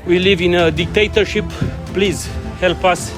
We live in a dictatorship. Please help us.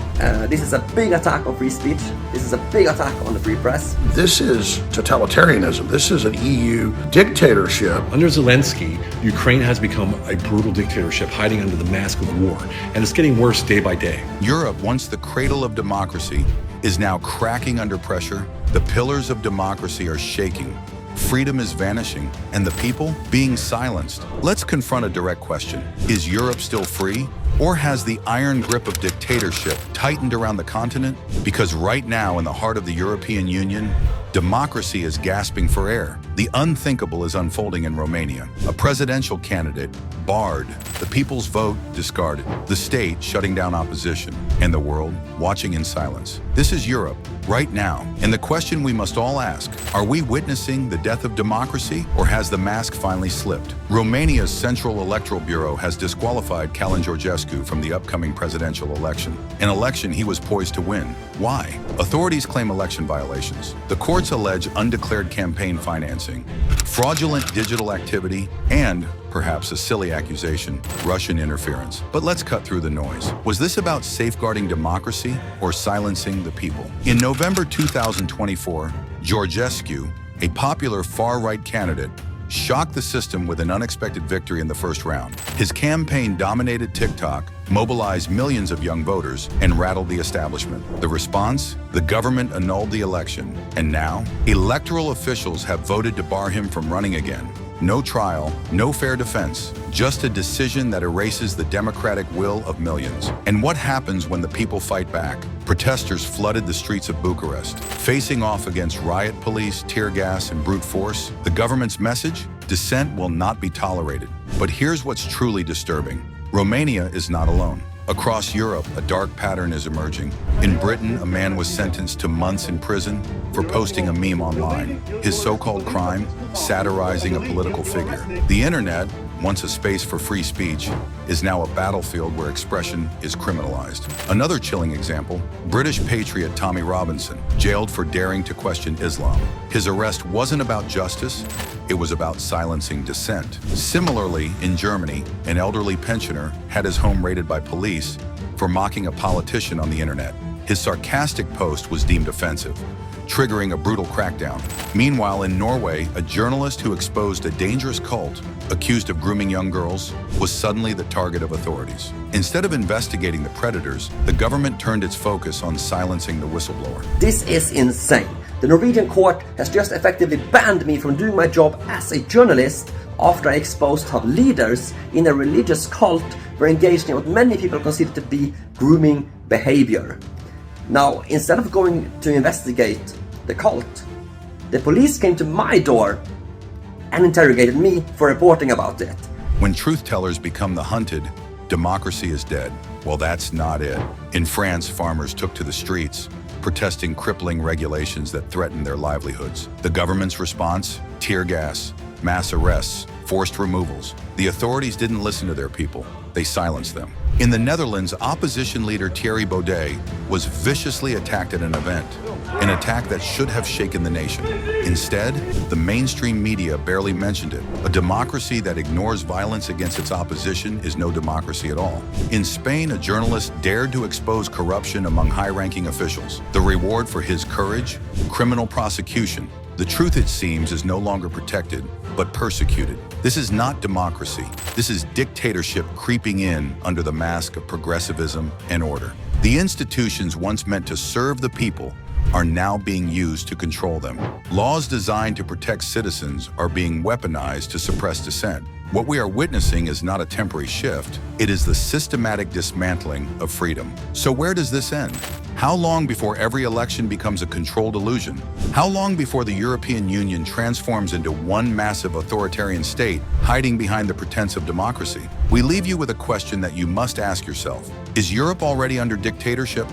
This is a big attack on free speech. This is a big attack on the free press. This is totalitarianism. This is an EU dictatorship. Under Zelensky, Ukraine has become a brutal dictatorship hiding under the mask of war, and it's getting worse day by day. Europe, once the cradle of democracy, is now cracking under pressure. The pillars of democracy are shaking. Freedom is vanishing, and the people being silenced. Let's confront a direct question. Is Europe still free? Or has the iron grip of dictatorship tightened around the continent? Because right now, in the heart of the European Union, democracy is gasping for air. The unthinkable is unfolding in Romania. A presidential candidate barred, the people's vote discarded, the state shutting down opposition, and the world watching in silence. This is Europe, right now. And the question we must all ask, are we witnessing the death of democracy, or has the mask finally slipped? Romania's Central Electoral Bureau has disqualified Calin Georgescu from the upcoming presidential election, an election he was poised to win. Why? Authorities claim election violations. The courts allege undeclared campaign financing, fraudulent digital activity, and perhaps a silly accusation, Russian interference. But let's cut through the noise. Was this about safeguarding democracy or silencing the people? In November 2024, Georgescu, a popular far-right candidate, shocked the system with an unexpected victory in the first round. His campaign dominated TikTok, mobilized millions of young voters, and rattled the establishment. The response? The government annulled the election. And now, electoral officials have voted to bar him from running again. No trial, no fair defense, just a decision that erases the democratic will of millions. And what happens when the people fight back? Protesters flooded the streets of Bucharest, facing off against riot police, tear gas, and brute force. The government's message? Dissent will not be tolerated. But here's what's truly disturbing. Romania is not alone. Across Europe, a dark pattern is emerging. In Britain, a man was sentenced to months in prison for posting a meme online. His so-called crime, satirizing a political figure. The internet, once a space for free speech, is now a battlefield where expression is criminalized. Another chilling example, British patriot Tommy Robinson, jailed for daring to question Islam. His arrest wasn't about justice, it was about silencing dissent. Similarly, in Germany, an elderly pensioner had his home raided by police for mocking a politician on the internet. His sarcastic post was deemed offensive, triggering a brutal crackdown. Meanwhile, in Norway, a journalist who exposed a dangerous cult accused of grooming young girls was suddenly the target of authorities. Instead of investigating the predators, the government turned its focus on silencing the whistleblower. This is insane. The Norwegian court has just effectively banned me from doing my job as a journalist after I exposed how leaders in a religious cult were engaged in what many people consider to be grooming behavior. Now, instead of going to investigate the cult, the police came to my door and interrogated me for reporting about it. When truth-tellers become the hunted, democracy is dead. Well, that's not it. In France, farmers took to the streets, protesting crippling regulations that threatened their livelihoods. The government's response? Tear gas, mass arrests, forced removals. The authorities didn't listen to their people. They silenced them. In the Netherlands, opposition leader Thierry Baudet was viciously attacked at an event, an attack that should have shaken the nation. Instead, the mainstream media barely mentioned it. A democracy that ignores violence against its opposition is no democracy at all. In Spain, a journalist dared to expose corruption among high-ranking officials. The reward for his courage? Criminal prosecution. The truth, it seems, is no longer protected, but persecuted. This is not democracy. This is dictatorship creeping in under the mask of progressivism and order. The institutions once meant to serve the people are now being used to control them. Laws designed to protect citizens are being weaponized to suppress dissent. What we are witnessing is not a temporary shift, it is the systematic dismantling of freedom. So where does this end? How long before every election becomes a controlled illusion? How long before the European Union transforms into one massive authoritarian state, hiding behind the pretense of democracy? We leave you with a question that you must ask yourself. Is Europe already under dictatorship?